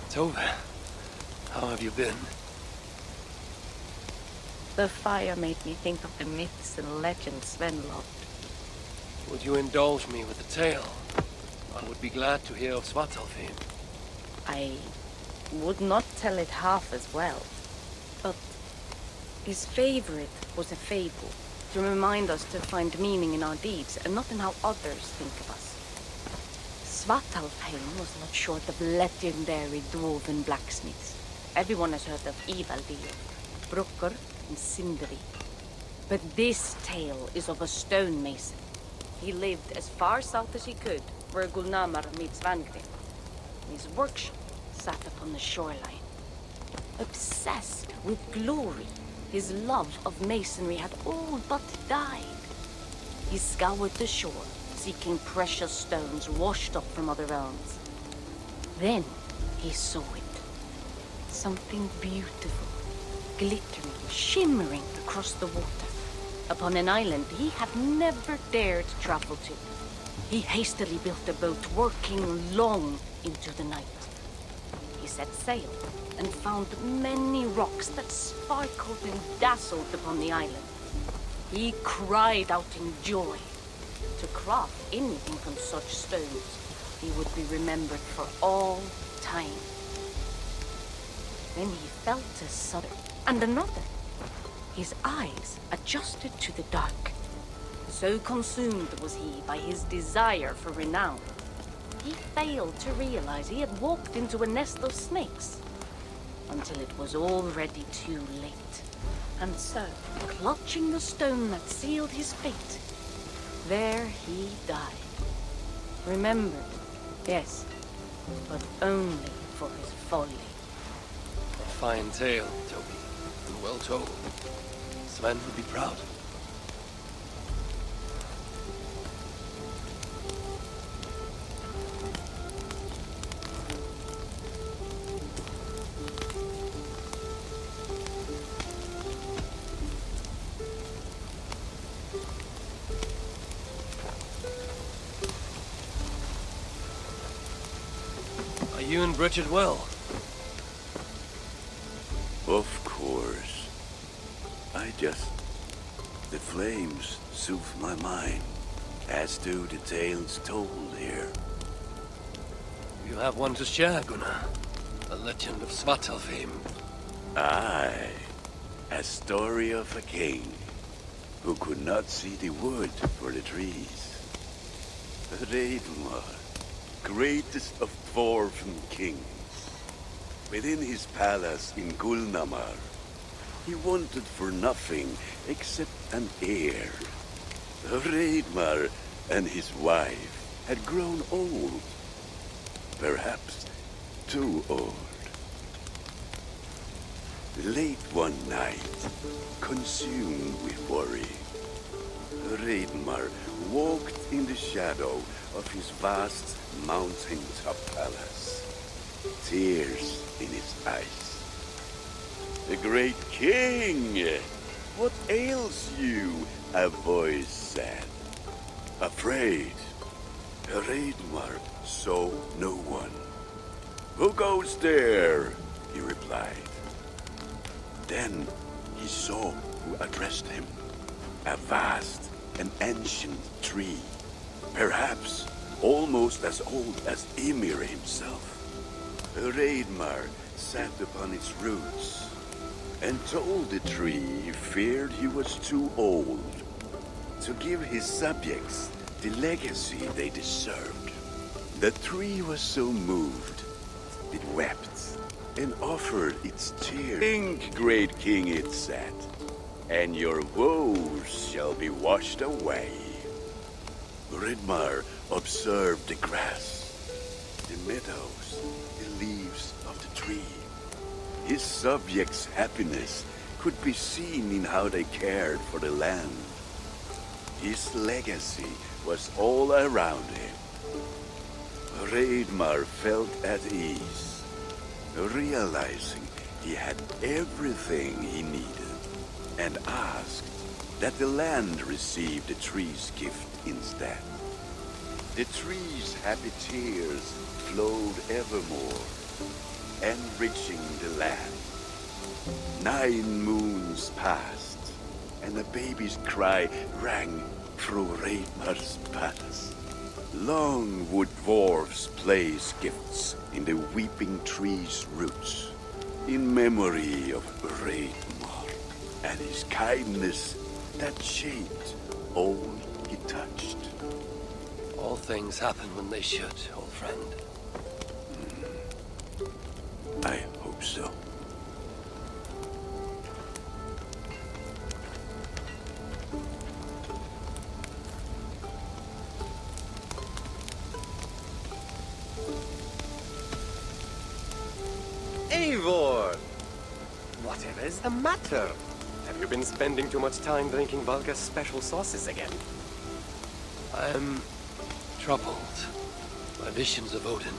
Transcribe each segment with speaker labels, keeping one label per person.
Speaker 1: Tove, how have you been?
Speaker 2: The fire made me think of the myths and legends Sven loved.
Speaker 1: Would you indulge me with a tale? I would be glad to hear of Svartalfheim.
Speaker 2: I would not tell it half as well, but his favorite was a fable, to remind us to find meaning in our deeds and not in how others think of us. Svartalfheim was not short of legendary dwarven blacksmiths. Everyone has heard of Ivaldi, Brucker, and Sindri. But this tale is of a stonemason. He lived as far south as he could, where Gulnamar meets Vangrim. His workshop sat upon the shoreline. Obsessed with glory, his love of masonry had all but died. He scoured the shore, seeking precious stones washed up from other realms. Then he saw it. Something beautiful, glittering, shimmering across the water, upon an island he had never dared travel to. He hastily built a boat, working long into the night. He set sail and found many rocks that sparkled and dazzled upon the island. He cried out in joy. To craft anything from such stones, he would be remembered for all time. Then he felt a sudden, and another. His eyes adjusted to the dark. So consumed was he by his desire for renown, he failed to realize he had walked into a nest of snakes, until it was already too late. And so, clutching the stone that sealed his fate, there he died. Remembered, yes, but only for his folly.
Speaker 1: A fine tale, Toby, and well told. Sven would be proud. Are you and Bridget well?
Speaker 3: Of course. The flames soothe my mind, as do the tales told here.
Speaker 1: You have one to share, Gunnar. A legend of Svartalfheim.
Speaker 3: Aye, a story of a king who could not see the wood for the trees. Reidmar, greatest of dwarven kings. Within his palace in Gulnamar, he wanted for nothing except an heir. Reidmar and his wife had grown old. Perhaps too old. Late one night, consumed with worry, Reidmar walked in the shadow of his vast mountain-top palace, tears in his eyes. The great king! What ails you? A voice said. Afraid, Reidmar saw no one. Who goes there? He replied. Then he saw who addressed him. A vast and ancient tree, perhaps almost as old as Ymir himself. Reidmar sat upon its roots and told the tree he feared he was too old to give his subjects the legacy they deserved. The tree was so moved, it wept and offered its tears. Think, great king, it said, and your woes shall be washed away. Reidmar observed the grass, the meadows, the leaves of the tree. His subjects' happiness could be seen in how they cared for the land. His legacy was all around him. Reidmar felt at ease, realizing he had everything he needed, and asked that the land receive the tree's gift instead. The tree's happy tears flowed evermore, enriching the land. 9 moons passed, and the baby's cry rang through Reidmar's palace. Long would dwarves place gifts in the weeping tree's roots, in memory of Reidmar and his kindness that shaped all he touched.
Speaker 1: All things happen when they should, old friend.
Speaker 3: I hope so.
Speaker 4: Eivor! Whatever is the matter? Have you been spending too much time drinking Valga's special sauces again?
Speaker 1: I'm troubled by visions of Odin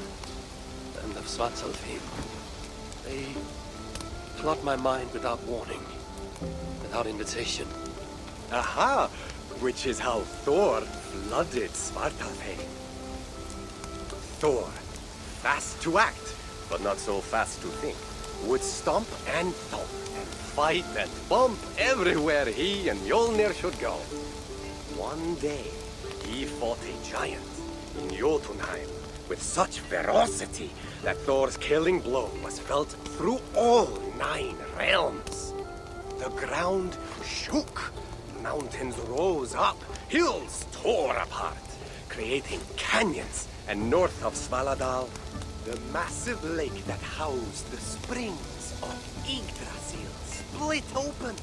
Speaker 1: and of Svartalfheim. They clot my mind without warning, without invitation.
Speaker 4: Aha! Which is how Thor flooded Svartalfheim. Thor, fast to act, but not so fast to think, would stomp and thump and fight and bump everywhere he and Mjolnir should go. One day, he fought a giant in Jotunheim with such ferocity that Thor's killing blow was felt through all 9 realms. The ground shook, mountains rose up, hills tore apart, creating canyons, and north of Svaladal, the massive lake that housed the springs of Yggdrasil split open,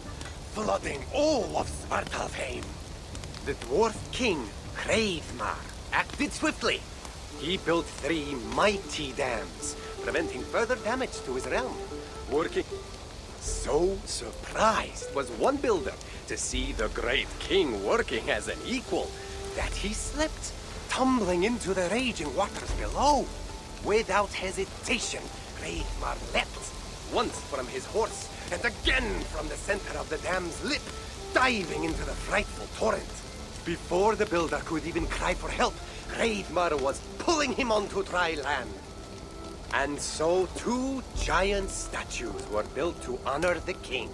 Speaker 4: flooding all of Svartalfheim. The dwarf king, Hreidmar, acted swiftly. He built 3 mighty dams, preventing further damage to his realm. Working so surprised was one builder to see the great king working as an equal that he slipped, tumbling into the raging waters below. Without hesitation, Hreidmar leapt, once from his horse and again from the center of the dam's lip, diving into the frightful torrent. Before the builder could even cry for help, Hreidmar was pulling him onto dry land. And so 2 giant statues were built to honor the king,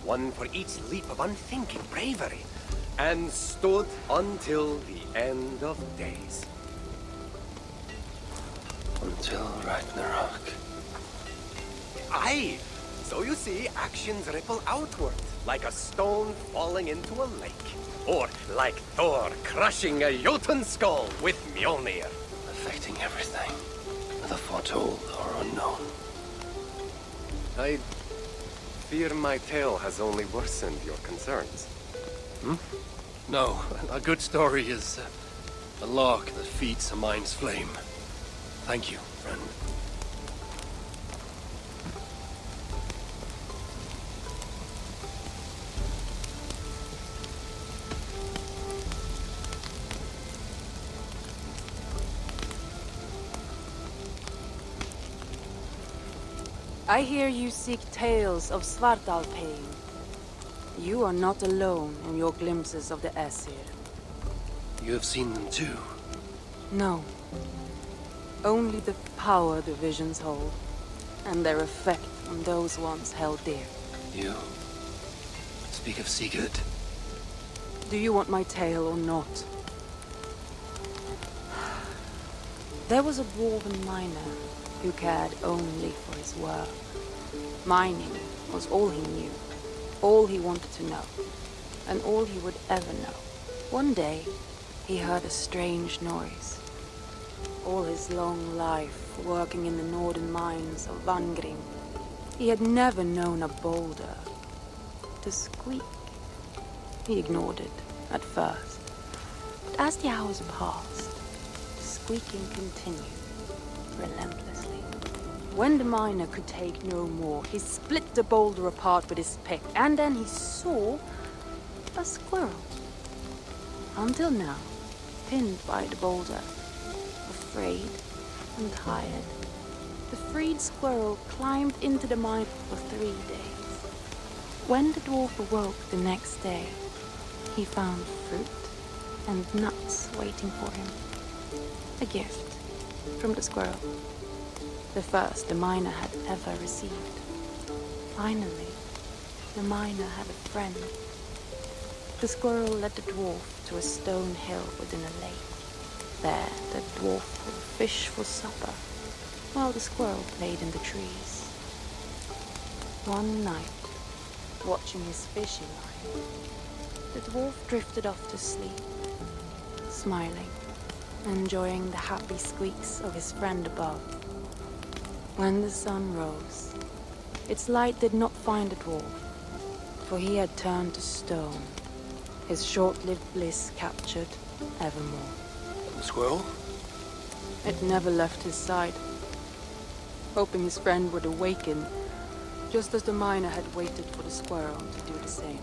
Speaker 4: one for each leap of unthinking bravery, and stood until the end of days.
Speaker 1: Until Ragnarok.
Speaker 4: Aye! So you see, actions ripple outward, like a stone falling into a lake. Or like Thor crushing a Jotun skull with Mjolnir.
Speaker 1: Affecting everything, whether foretold or unknown.
Speaker 4: I fear my tale has only worsened your concerns.
Speaker 1: No, a good story is a log that feeds a mind's flame. Thank you, friend.
Speaker 2: I hear you seek tales of Svartalfheim. You are not alone in your glimpses of the Aesir.
Speaker 1: You have seen them too.
Speaker 2: No. Only the power the visions hold, and their effect on those once held dear.
Speaker 1: You speak of Sigurd.
Speaker 2: Do you want my tale or not? There was a dwarven miner who cared only for his work. Mining was all he knew, all he wanted to know, and all he would ever know. One day, he heard a strange noise. All his long life, working in the northern mines of Vangrim, he had never known a boulder to squeak. He ignored it at first, but as the hours passed, the squeaking continued relentlessly. When the miner could take no more, he split the boulder apart with his pick, and then he saw a squirrel. Until now, pinned by the boulder, afraid and tired, the
Speaker 5: freed squirrel climbed into the mine for 3 days. When the dwarf awoke the next day, he found fruit and nuts waiting for him. A gift from the squirrel. The first the miner had ever received. Finally, the miner had a friend. The squirrel led the dwarf to a stone hill within a lake. There, the dwarf would fish for supper, while the squirrel played in the trees. One night, watching his fishing line, the dwarf drifted off to sleep, smiling, enjoying the happy squeaks of his friend above. When the sun rose, its light did not find the dwarf, for he had turned to stone, his short-lived bliss captured evermore.
Speaker 1: The squirrel?
Speaker 5: It never left his side, hoping his friend would awaken, just as the miner had waited for the squirrel to do the same.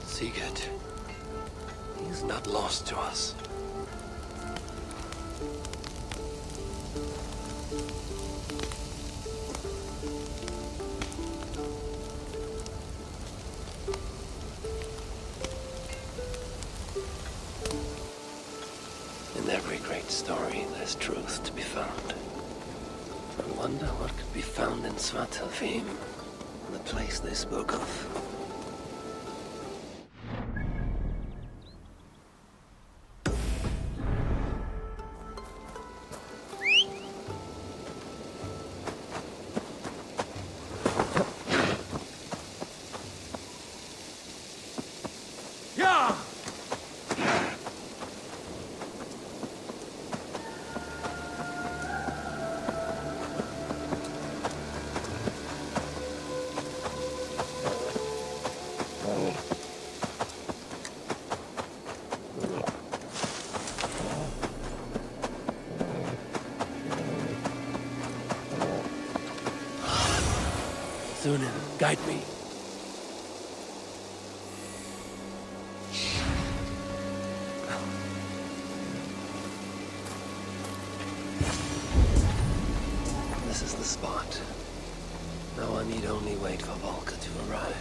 Speaker 1: Sigurd. He's not lost to us. In every great story, there's truth to be found. I wonder what could be found in Svartalfheim, the place they spoke of. Sunan, guide me. This is the spot. Now I need only wait for Valka to arrive.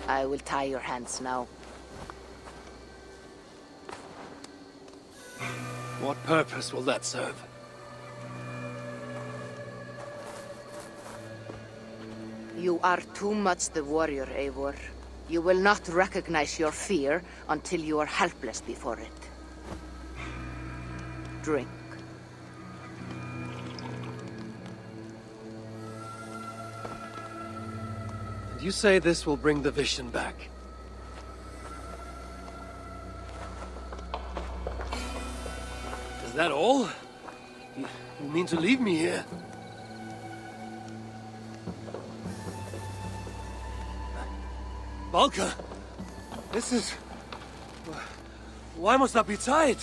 Speaker 2: I will tie your hands now.
Speaker 1: What purpose will that serve?
Speaker 2: You are too much the warrior, Eivor. You will not recognize your fear until you are helpless before it. Drink.
Speaker 1: And you say this will bring the vision back? Is that all? You mean to leave me here? Valka! This is... Why must I be tied?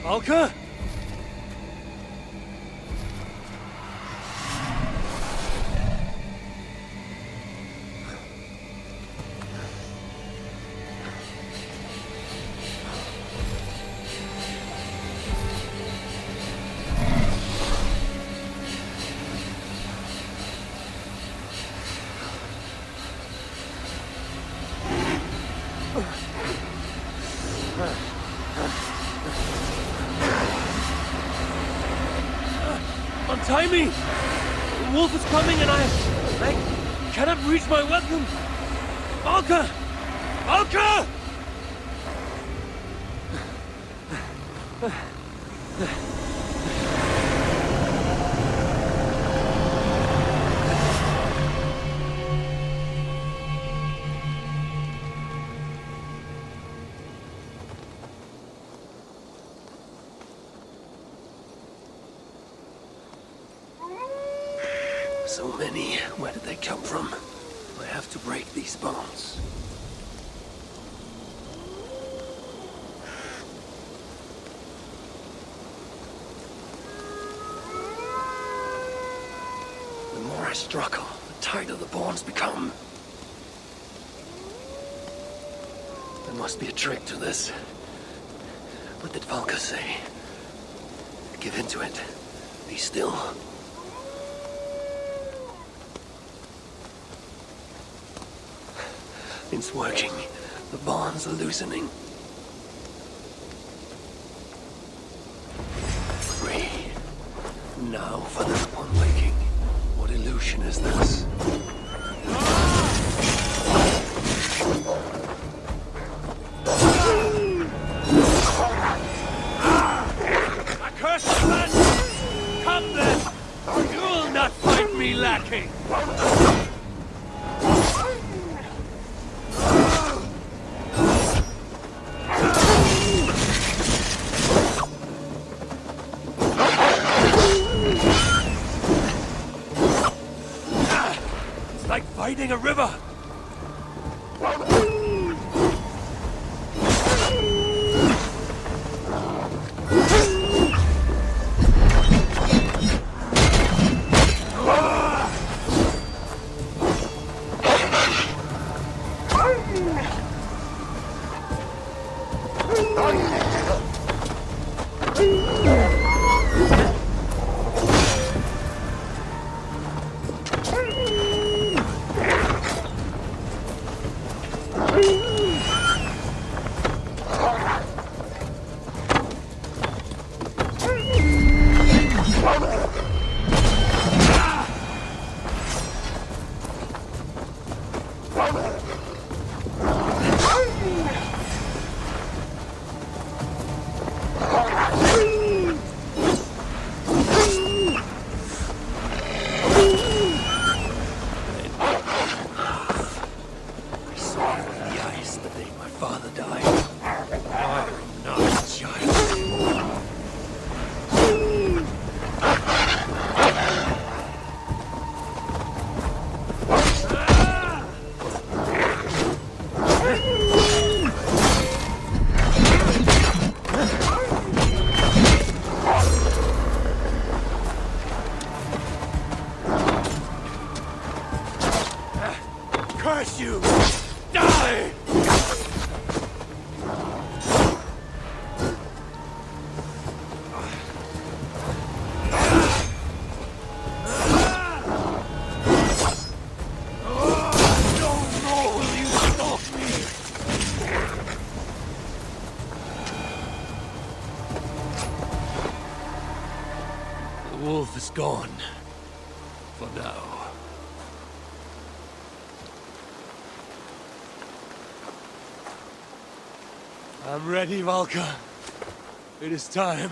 Speaker 1: Valka? Untie me! The wolf is coming and I cannot reach my weapon! Valka! Valka! So many. Where did they come from? I have to break these bonds. The more I struggle, the tighter the bonds become. There must be a trick to this. What did Valka say? Give in to it. Be still. It's working. The bonds are loosening. Free. Now for the spawn waking. What illusion is this?
Speaker 6: Accursed man! Come then! You will not find me lacking! It's like fighting a river! Curse you! Die!
Speaker 1: The wolf is gone. For now.
Speaker 6: I'm ready, Valka. It is time.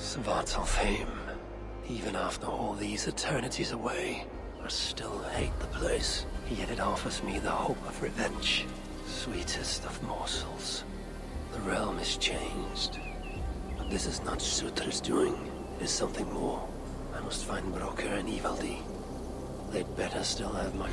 Speaker 1: Svartalfheim, even after all these eternities away, I still hate the place. Yet it offers me the hope of revenge. Sweetest of morsels. The realm is changed. But this is not Sutra's doing. It is something more. I must find Broker and Ivaldi. They'd better still have my...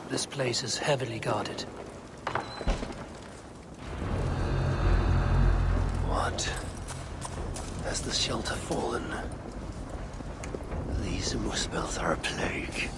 Speaker 1: This place is heavily guarded. What? Has the shelter fallen? These muspels are a plague.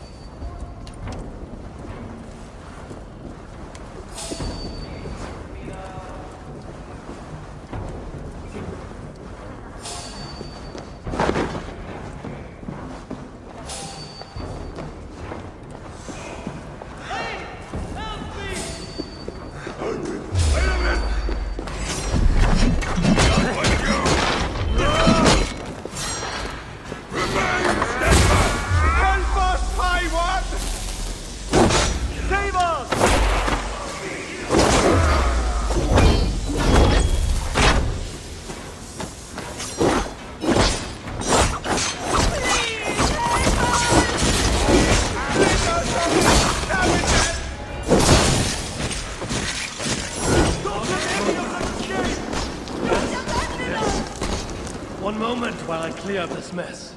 Speaker 1: clear up this mess.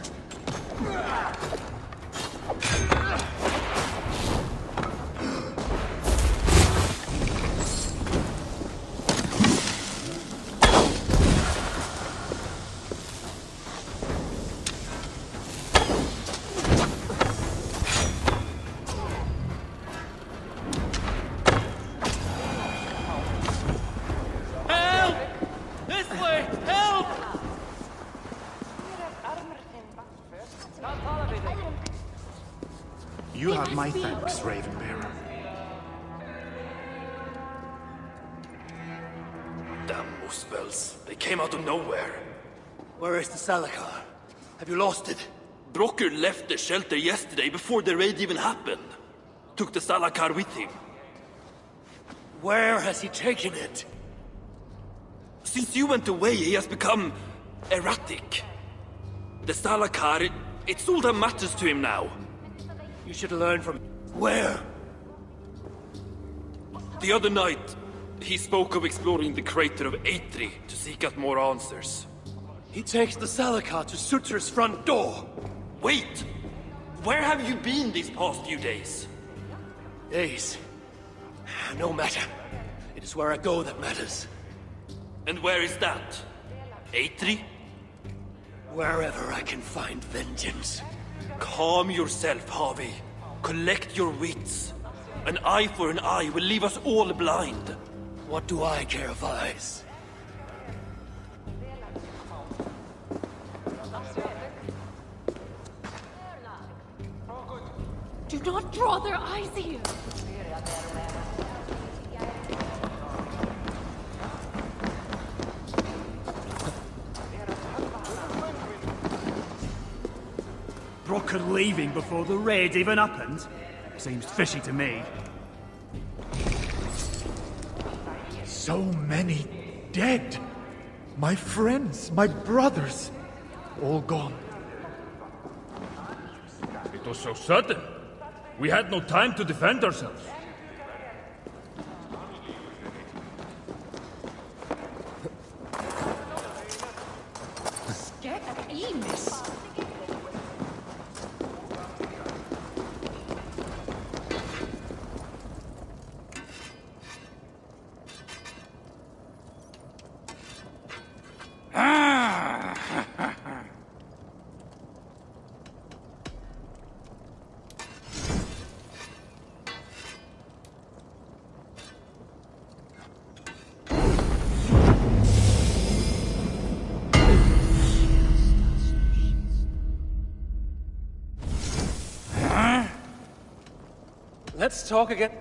Speaker 6: Help! This way! Help!
Speaker 7: You have my thanks, Ravenbearer.
Speaker 6: Damn muspels. They came out of nowhere.
Speaker 1: Where is the Salakar? Have you lost it?
Speaker 6: Brocker left the shelter yesterday before the raid even happened. Took the Salakar with him.
Speaker 1: Where has he taken it?
Speaker 6: Since you went away, he has become erratic. The Salakar, it's all that matters to him now.
Speaker 1: You should learn from... Where?
Speaker 6: The other night, he spoke of exploring the crater of Eitri to seek out more answers.
Speaker 1: He takes the Salakar to Sutur's front door.
Speaker 6: Wait! Where have you been these past few days?
Speaker 1: Days. No matter. It is where I go that matters.
Speaker 6: And where is that? Eitri?
Speaker 1: Wherever I can find vengeance.
Speaker 6: Calm yourself, Harvey. Collect your wits. An eye for an eye will leave us all blind.
Speaker 1: What do I care of eyes?
Speaker 5: Do not draw their eyes here.
Speaker 8: Brocker leaving before the raid even happened? Seems fishy to me.
Speaker 7: So many dead. My friends, my brothers, all gone.
Speaker 9: It was so sudden. We had no time to defend ourselves.
Speaker 1: Let's talk again.